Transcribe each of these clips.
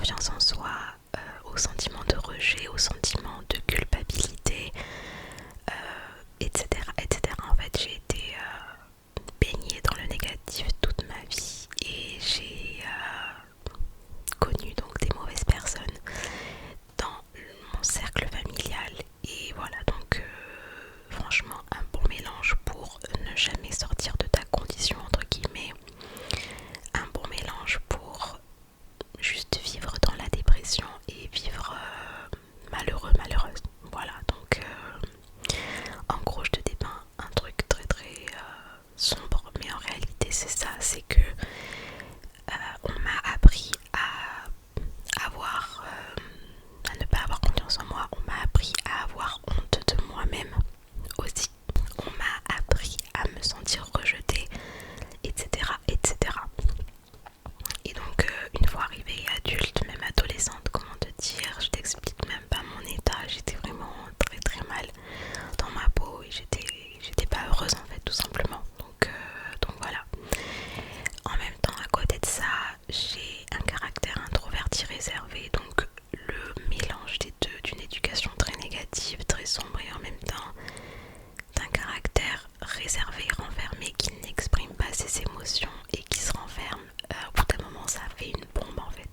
confiance en soi, au sentiment de rejet, au sentiment de culpabilité, etc., etc. En fait, j'ai été baignée dans le négatif toute ma vie et j'ai connu donc des mauvaises personnes dans mon cercle familial. Et voilà, donc franchement, un bon mélange pour ne jamais sortir de ta condition, entre guillemets. Un bon mélange pour juste vivre dans la dépression et vivre malheureux, malheureuse. Voilà, donc en gros, je te dépeins un truc très très sombre, mais en réalité, c'est ça, c'est que on m'a appris à avoir, à ne pas avoir confiance en moi, on m'a appris à avoir honte de moi-même aussi, on m'a appris à me sentir rejetée, etc., etc. Et donc, une fois arrivée adulte, même adolescente, comment te dire, je t'explique même pas mon état, j'étais vraiment très très mal dans ma peau et j'étais pas heureuse en fait, tout simplement. Donc voilà. En même temps, à côté de ça, j'ai un caractère introverti réservé, donc le mélange des deux, d'une éducation très négative, très sombre et en même temps d'un caractère réservé, renfermé, qui n'exprime pas ses émotions et qui se renferme, au bout d'un moment ça fait une bombe en fait,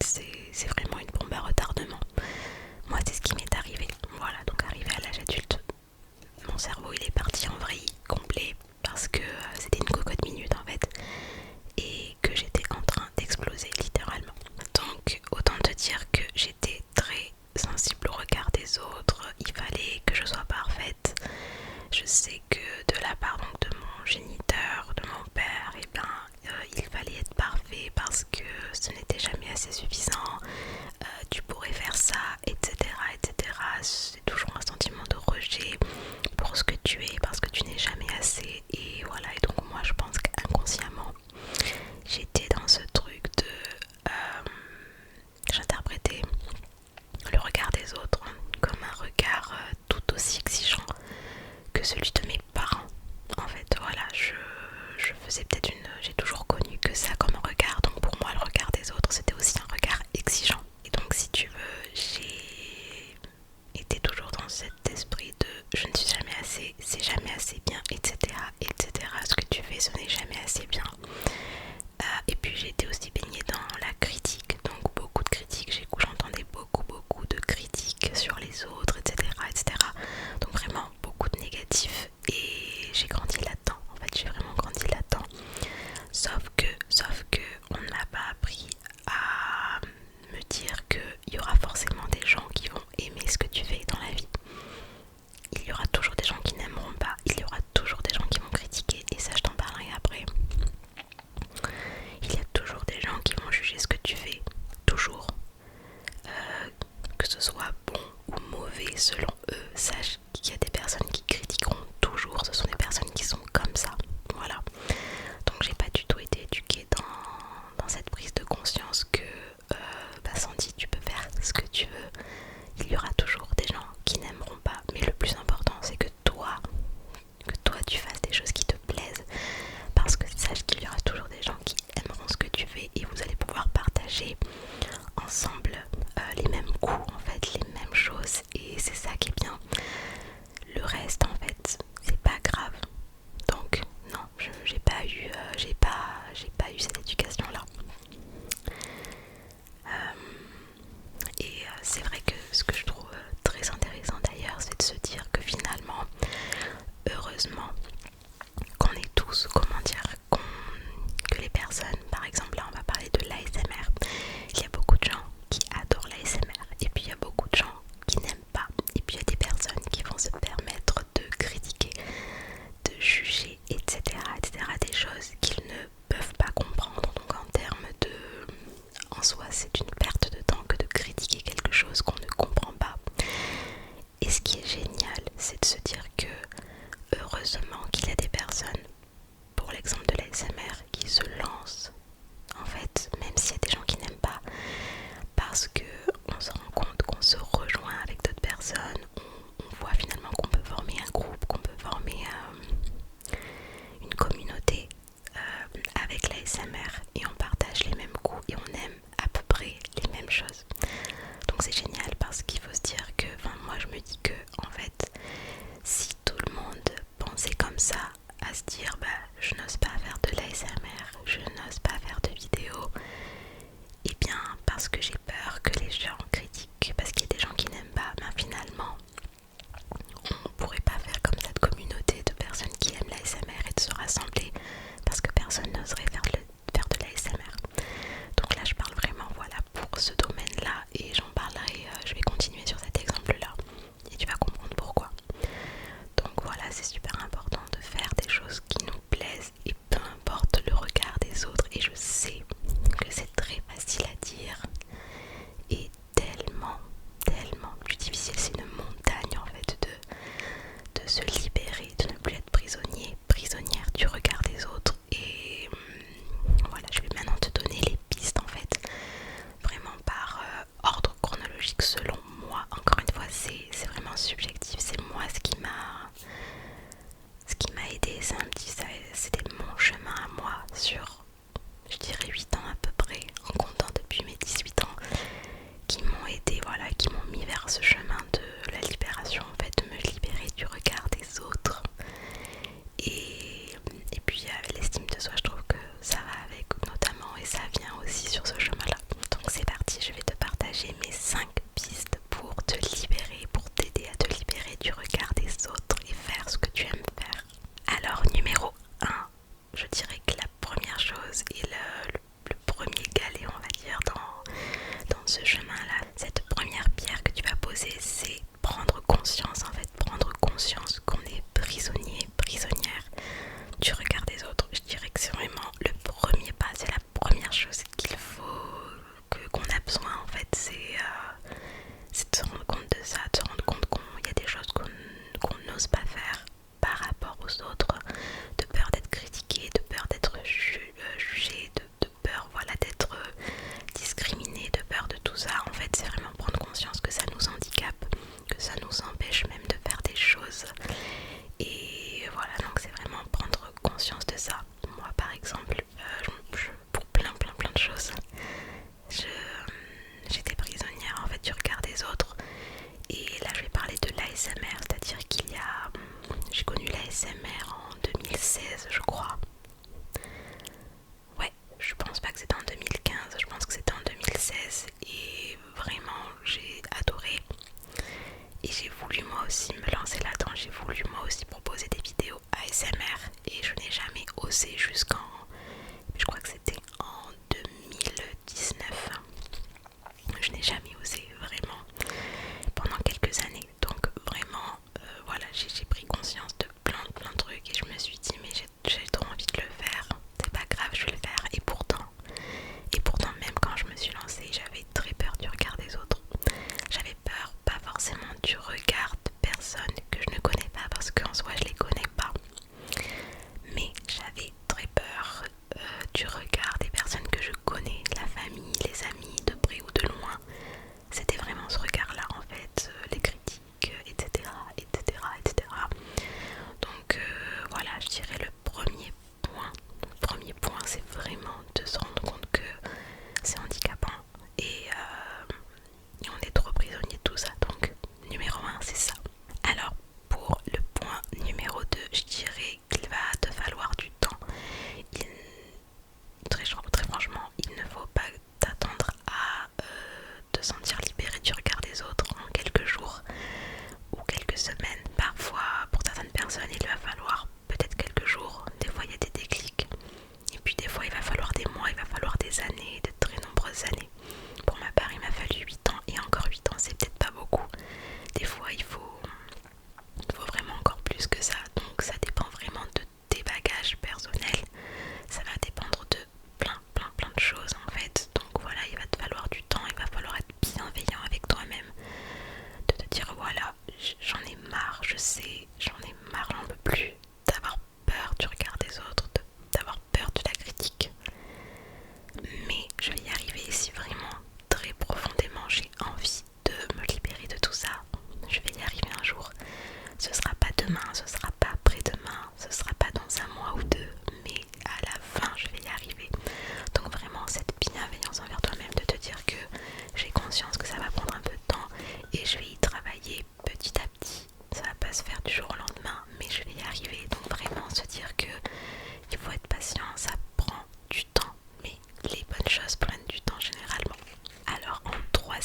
c'est vraiment une bombe à retardement. Moi c'est ce qui m'est arrivé, voilà, donc arrivé à l'âge adulte, mon cerveau il est parti en vrille complet parce que c'était une cocotte minute en fait et que j'étais en train d'exploser littéralement. Donc autant te dire que j'étais très sensible au regard des autres, il fallait que je sois parfaite. Je sais que de la part donc de mon géniteur, de mon père, et ben il fallait être parfait parce que ce n'était jamais assez suffisant. Tu pourrais faire ça, etc., etc. C'est toujours un sentiment de rejet pour ce que tu es parce que tu n'es jamais assez. Et voilà, et donc moi je pense qu'inconsciemment j'étais dans ce truc de j'interprétais le regard des autres comme un regard tout aussi exigeant que celui de mes parents. En fait, voilà, je faisais peut-être j'ai toujours connu que ça comme regard, donc pour moi le regard des autres c'était aussi un regard exigeant. Et donc si tu veux, j'ai été toujours dans cet esprit de je ne suis jamais assez, c'est jamais assez bien, etc., etc. Ce que tu fais ce n'est jamais assez bien. Et puis j'ai été aussi baignée dans la critique, donc beaucoup de critiques, j'entendais beaucoup de critiques sur les autres, etc., etc. Donc vraiment beaucoup de négatifs et j'ai grandi là-dedans, en fait j'ai vraiment grandi là-dedans. Sauf que on ne m'a pas appris à me dire qu'il y aura forcément des gens qui vont aimer ce que tu fais dans la vie. Il y aura toujours des gens qui n'aimeront pas, il y aura toujours des gens qui vont critiquer et ça je t'en parlerai après. Il y a toujours des gens qui vont juger ce que tu fais, toujours. Que ce soit bon ou mauvais selon eux, sache qu'il y a des personnes qui critiqueront toujours, ce sont des personnes qui sont comme ça, voilà. Donc j'ai pas du tout été éduquée dans cette prise de conscience que Sandy, tu peux faire ce que tu veux, il y aura toujours des gens qui n'aimeront pas, mais le plus important c'est que toi tu fasses des choses qui te plaisent, parce que sache qu'il y aura toujours des gens qui aimeront ce que tu fais et vous allez pouvoir partager ensemble les mêmes goûts, en fait, les mêmes choses, et c'est ça qui est bien. Le reste, en fait, c'est pas grave. Donc non, j'ai pas eu cette éducation là. Et c'est vrai que ce que je trouve très intéressant d'ailleurs, c'est de se dire que finalement, heureusement, qu'on est tous, comment dire, que les personnes, par exemple là on va parler de l'ASMR, il y a beaucoup de gens qui adorent l'ASMR et puis il y a beaucoup de gens qui n'aiment pas, et puis il y a des personnes qui vont se permettre de critiquer, de juger, etc., etc., des choses qu'ils ne peuvent pas comprendre. Donc en termes de, en soi c'est une perte de temps que de critiquer quelque chose qu'on ne comprend pas. Et ce qui est génial, c'est de se dire que heureusement qu'il y a des personnes, pour l'exemple de l'ASMR, qui se lancent, en fait, même s'il y a des gens qui n'aiment pas, parce que on se rend compte qu'on se rejoint avec d'autres personnes, on voit finalement qu'on peut former un groupe, qu'on peut former une communauté avec l'ASMR, et on partage les mêmes goûts et on aime à peu près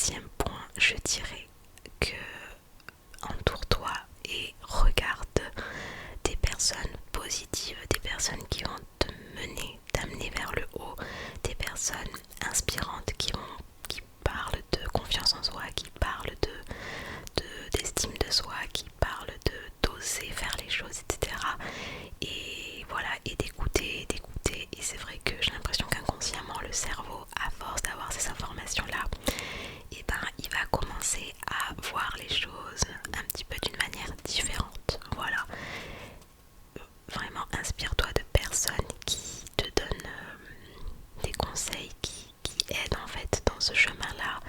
deuxième point, je dirais que entoure-toi et regarde des personnes positives, des personnes qui vont te mener, t'amener vers le haut, des personnes inspirantes qui parlent de confiance en soi, qui parlent d'estime de soi, qui parlent d'oser faire les choses, etc. Et voilà, et d'écouter, et c'est vrai que j'ai l'impression qu'inconsciemment le cerveau, à force d'avoir ces informations là, et ben il va commencer à voir les choses un petit peu d'une manière différente. Voilà, vraiment inspire-toi de personnes qui te donnent des conseils, qui aident en fait dans ce chemin là,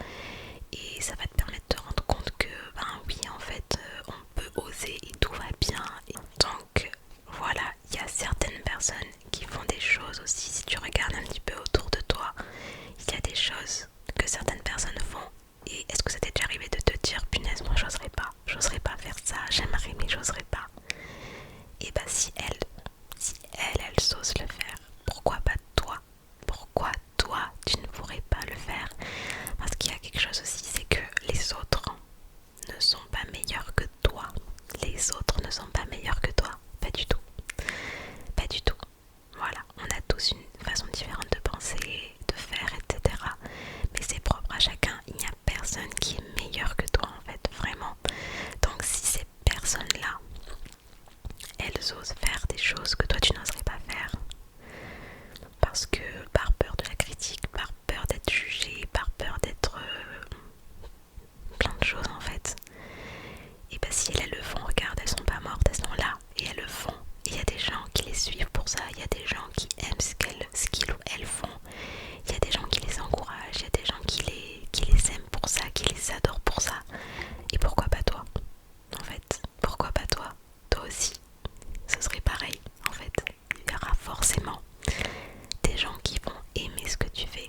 et ça va te permettre de te rendre compte que ben oui en fait on peut oser et tout va bien. Et donc voilà, il y a certaines personnes qui font des choses aussi, si tu regardes un petit peu autour de toi, il y a des choses que certaines personnes font. Et est-ce que ça t'est déjà arrivé de te dire punaise, moi j'oserais pas faire ça, j'aimerais mais j'oserais pas. Et bah si elle s'ose le faire, pourquoi pas toi? Pourquoi toi tu ne pourrais pas le faire? Parce qu'il y a quelque chose aussi, c'est que les autres ne sont pas meilleurs que toi. Les autres ne sont pas meilleurs que toi, pas du tout. Pas du tout. Voilà, on a tous une façon différente de penser, de faire, etc. Mais c'est propre à chacun. Il n'y a personne qui est meilleur que toi en fait, vraiment. Donc si ces personnes-là, elles osent faire des choses que toi tu n'oserais pas faire, parce que par peur de la critique, par peur d'être jugé, par peur d'être plein de choses en fait, et bah si elles le font, regarde, elles sont pas mortes, elles sont là et elles le font. Et il y a des gens qui les suivent pour ça, il y a des gens qui aiment ce qu'ils ou elles font, il y a des gens qui les encouragent, il y a des gens qui les aiment pour ça, qui les adorent pour ça. Et pourquoi pas toi en fait? Pourquoi pas toi? Toi aussi, ce serait pareil en fait. Il y aura forcément des gens qui vont aimer ce que tu fais,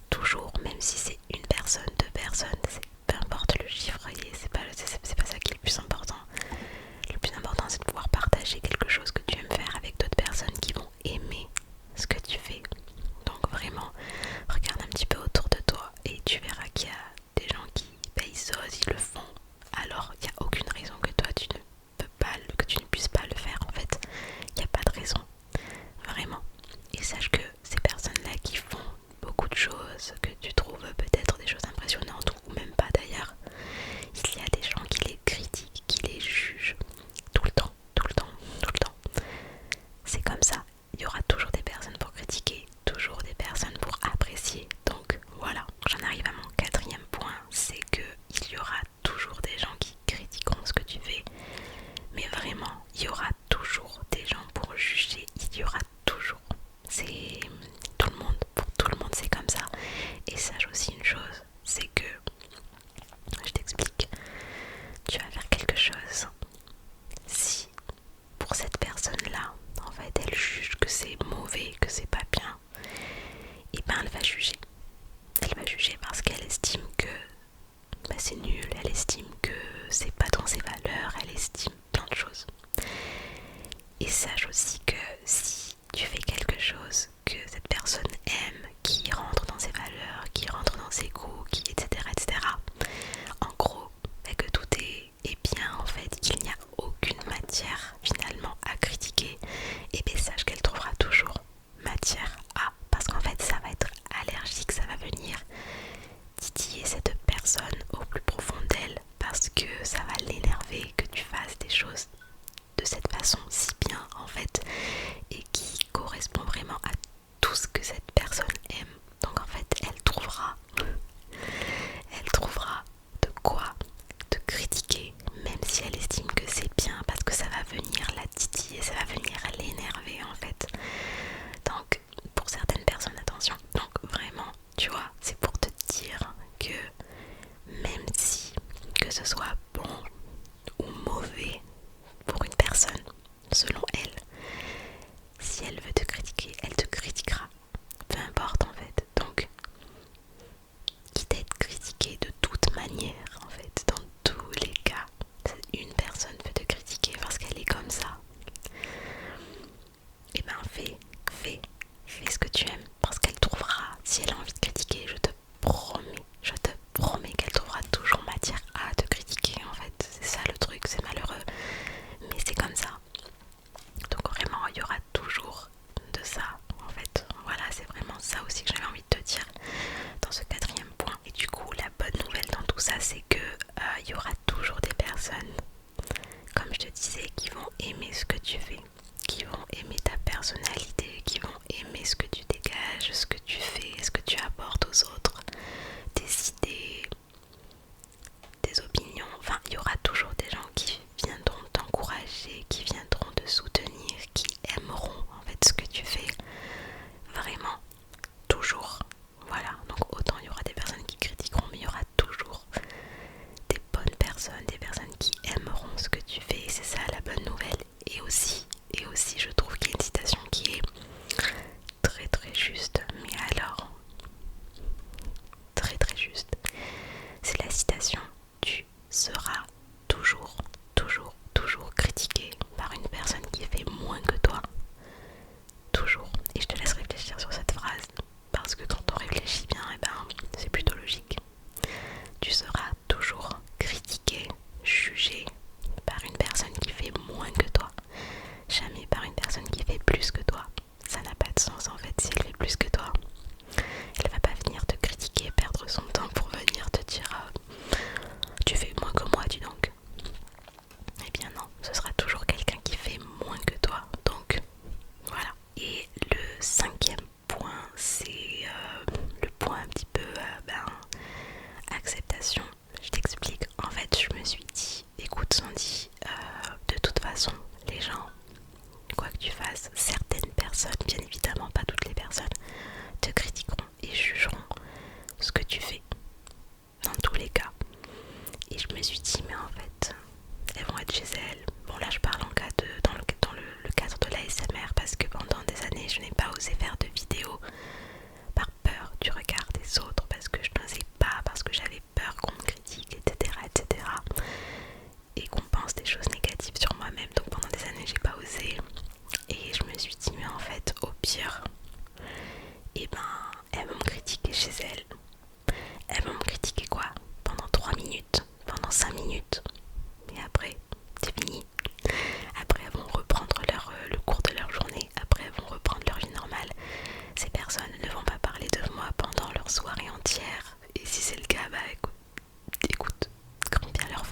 toujours, même si c'est une personne, deux personnes, peu importe le chiffre, c'est pas ça qui est le plus important. Le plus important, c'est de pouvoir partager quelque chose que tu aimes faire avec d'autres personnes qui vont aimer ce que tu fais. Donc vraiment, regarde un petit peu autour de toi et tu verras qu'il y a des gens qui ils osent, ils le font. Alors il n'y a aucune raison que toi tu ne peux pas, que tu ne puisses pas le faire en fait. Il n'y a pas de raison, vraiment. Et sache que ces personnes-là qui font beaucoup de choses, que tu trouves peut-être des choses impressionnantes ou même pas d'ailleurs, il y a des gens qui les critiquent, qui les jugent tout le temps, tout le temps, tout le temps. C'est comme ça, il y aura toujours des personnes pour critiquer, toujours des personnes pour apprécier. Donc voilà, j'en arrive à mon quatrième point, c'est que il y aura toujours des gens qui critiqueront ce que tu fais, mais vraiment, il y aura toujours des gens pour juger, il y aura toujours. C'est tout le monde, pour tout le monde c'est comme ça. Et sache aussi une chose, c'est que, je t'explique, tu vas faire quelque chose. Si pour cette personne-là, en fait, elle juge que c'est mauvais, que c'est pas bien, et ben elle va juger. Elle va juger parce qu'elle estime que bah, c'est nul, elle estime que c'est pas dans ses valeurs, elle estime plein de choses. Et sache aussi que si tu fais quelque chose que cette personne aime, qui rentre dans ses valeurs, qui rentre dans ses goûts, etc. En gros, que tout est bien en fait, qu'il n'y a aucune matière finalement à critiquer, et bien sache qu'elle trouvera toujours matière à, parce qu'en fait ça va être allergique, ça va venir titiller cette personne au plus profond d'elle, parce que ça va l'énerver que tu fasses des choses de cette façon si bien en fait, et qui correspond vraiment à tout ce que cette personne aime. Donc en fait elle trouvera de quoi te critiquer, même si elle estime que c'est bien, parce que ça va venir la titiller, ça va venir l'énerver en fait. Donc pour certaines personnes, attention. Donc vraiment, tu vois, c'est pour te dire que même si que ce soit bon ou mauvais pour une personne, selon elle, si elle veut te critiquer, elle te critiquera, peu importe en fait. Donc quitte à être critiquée de toute manière en fait, dans tous les cas, une personne peut te critiquer parce qu'elle est comme ça, et ben fais ce que tu aimes, parce qu'elle trouvera, si elle a envie de critiquer, je te promets qu'elle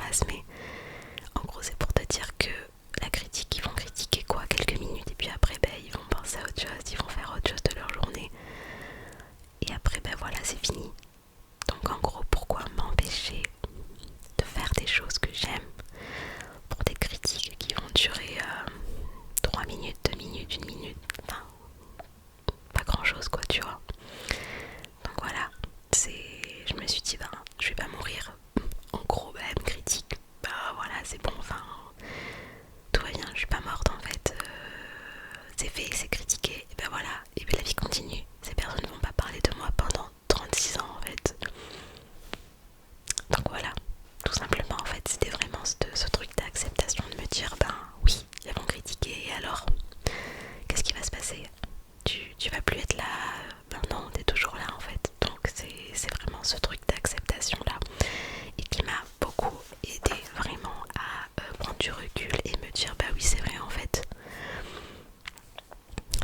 phrase, mais en gros c'est pour te dire que la critique, ils vont critiquer quoi quelques minutes et puis après ils vont penser à autre chose, ils vont faire autre chose de leur journée et après voilà c'est fini. Donc en gros pourquoi m'empêcher de faire des choses que j'aime pour des critiques qui vont durer 3 minutes, 2 minutes, 1 minute, enfin pas grand chose quoi tu vois. Donc voilà, je me suis dit je vais pas mourir, en gros elle me critique, voilà c'est bon, enfin tout va bien, je suis pas morte en fait, c'est fait, c'est critiqué, et voilà, et puis la vie continue, ces personnes ne vont pas parler de moi pendant 36 ans en fait. Donc voilà, tout simplement en fait c'était vraiment ce truc d'acceptation, de me dire oui, ils vont critiquer et alors qu'est-ce qui va se passer, tu vas plus être là, non t'es toujours là en fait. Donc c'est vraiment ce truc d'acceptation là et qui m'a beaucoup aidé vraiment à prendre du recul et me dire oui c'est vrai en fait,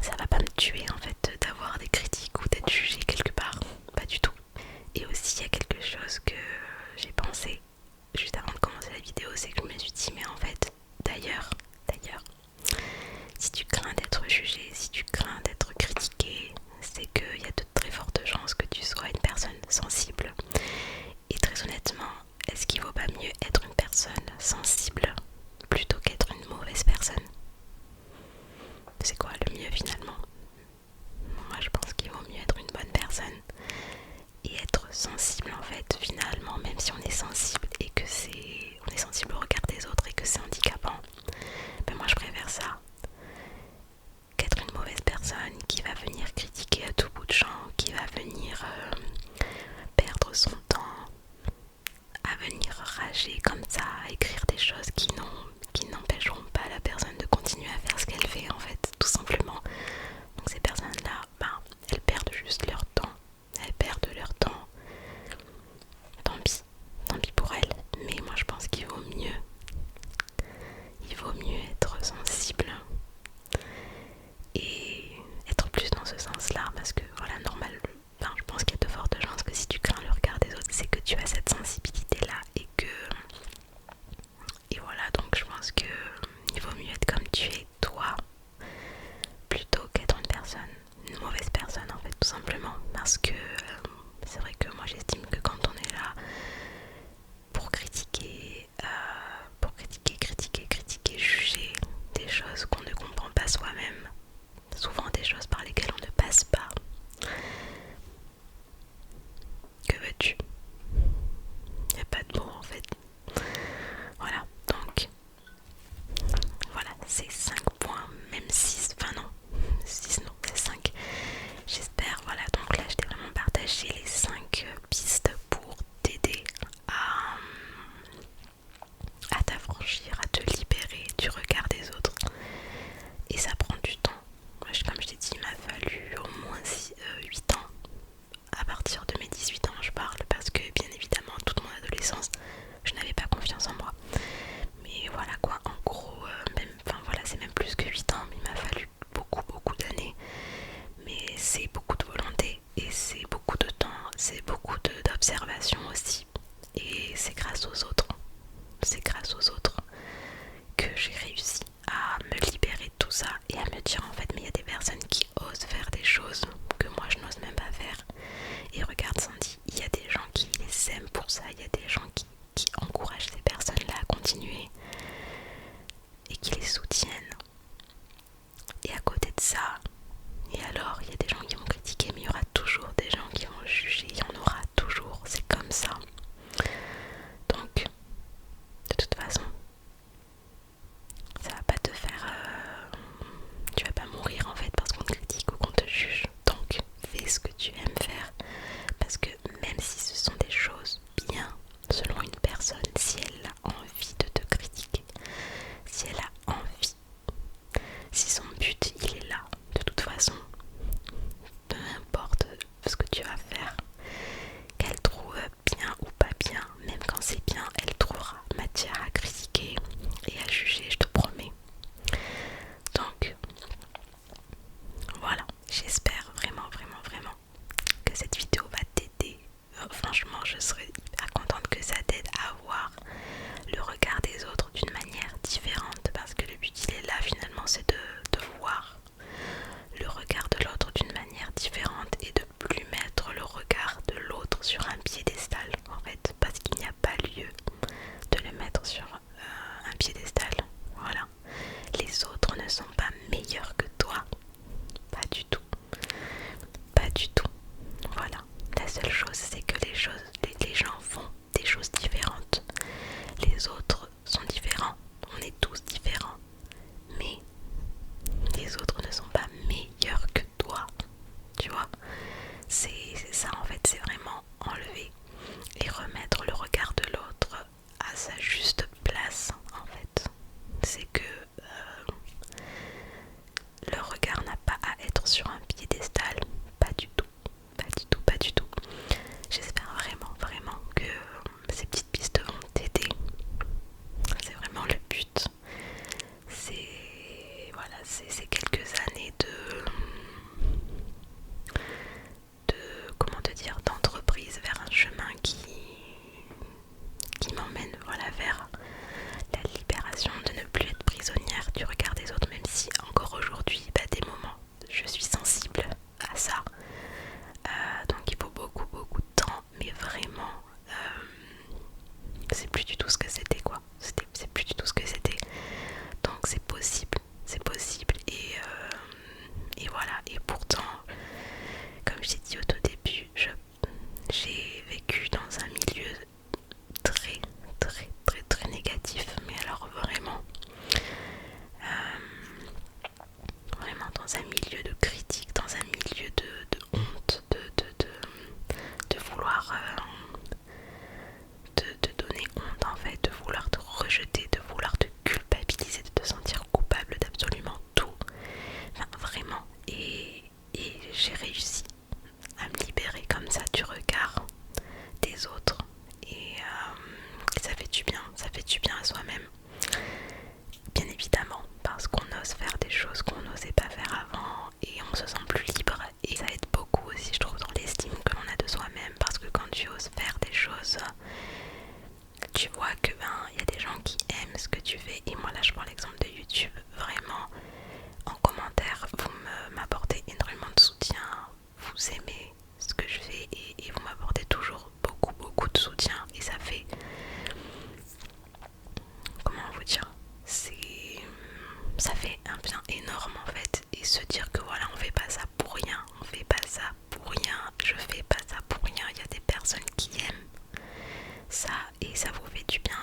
ça va pas me tuer en fait d'avoir des critiques ou d'être jugée quelque part, pas du tout. Et aussi il y a quelque chose que j'ai pensé juste avant de commencer la vidéo, c'est que je me suis dit mais en fait d'ailleurs si tu crains d'être jugé, si tu crains d'être critiqué, c'est qu'il y a de très fortes chances que tu sois une personne sensible. Et très honnêtement, est-ce qu'il vaut pas mieux être une personne sensible plutôt qu'être une mauvaise personne? C'est quoi le mieux finalement? Moi je pense qu'il vaut mieux être une bonne personne et être sensible en fait finalement, même si on est sensible et que on est sensible au regard des autres et que c'est handicapant, moi je préfère ça qu'être une mauvaise personne qui va venir critiquer à tout bout de champ, qui va venir perdre son temps à venir rager comme ça, à écrire des choses qui n'empêcheront pas la personne de continuer à faire ce qu'elle fait en fait, tout simplement. Donc ces personnes là, elles perdent juste leur temps, tant pis pour elles, mais moi je pense qu'il vaut mieux être sensible et être plus dans ce sens là, parce que voilà, je pense qu'il y a de fortes chances que si tu crains le regard des autres, c'est que tu as cette sensibilité là et voilà, donc je pense que il vaut mieux être comme tu es toi plutôt qu'être une mauvaise personne en fait, tout simplement, parce que c'est vrai que moi j'estime que quand on est là pour critiquer, juger des choses qu'on ne comprend pas soi-même, souvent des choses par lesquelles on ne passe pas, que veux-tu? Il n'y a pas de mots en fait. Voilà, donc voilà, c'est 5 points, même 6, enfin non, 6 non, c'est 5. J'espère, voilà, donc là je t'ai vraiment partagé les 5 pistes pour t'aider à t'affranchir, à te libérer du regard des autres. Et ça prend du temps. Comme je t'ai dit, il m'a fallu au moins 8 ans. À partir de mes 18 ans, je parle, parce que bien évidemment, toute mon adolescence, je n'avais pas confiance en moi. Mais voilà quoi, en gros, c'est même plus que 8 ans, mais il m'a fallu beaucoup d'années. Mais c'est beaucoup de volonté et c'est beaucoup de temps, c'est beaucoup d'observation aussi. Et c'est grâce aux autres. Que j'ai réussi à me libérer de tout ça et à me dire en fait mais il y a des personnes qui osent faire des choses que moi je n'ose même pas faire. Et regarde Sandy, il y a des gens qui les aiment pour ça, il y a des gens qui encouragent ces personnes là à continuer et qui les soutiennent. Et à côté de ça, et alors il y a des gens qui vont critiquer, mais il y aura toujours des gens qui vont juger, il y en aura toujours, c'est comme ça. Donc de toute façon ça va pas te faire tu vas pas mourir en fait parce qu'on te critique ou qu'on te juge. Donc fais ce que tu aimes faire, parce que même si ce sont des choses bien selon les autres et ça fait du bien, ça fait du bien à soi-même. Bien évidemment, parce qu'on ose faire des choses qu'on n'osait pas faire avant et on se sent plus libre. Et ça aide beaucoup aussi, je trouve, dans l'estime que l'on a de soi-même. Parce que quand tu oses faire des choses, tu vois que y a des gens qui aiment ce que tu fais. Et moi là, je prends l'exemple de YouTube. Vraiment, en commentaire, vous m'apportez énormément de soutien. Vous aimez ce que je fais et vous m'apportez toujours beaucoup de soutien. Et ça fait... Comment vous dire, ça fait un bien énorme en fait. Et se dire que voilà, on fait pas ça pour rien, on fait pas ça pour rien, je fais pas ça pour rien. Il y a des personnes qui aiment ça et ça vous fait du bien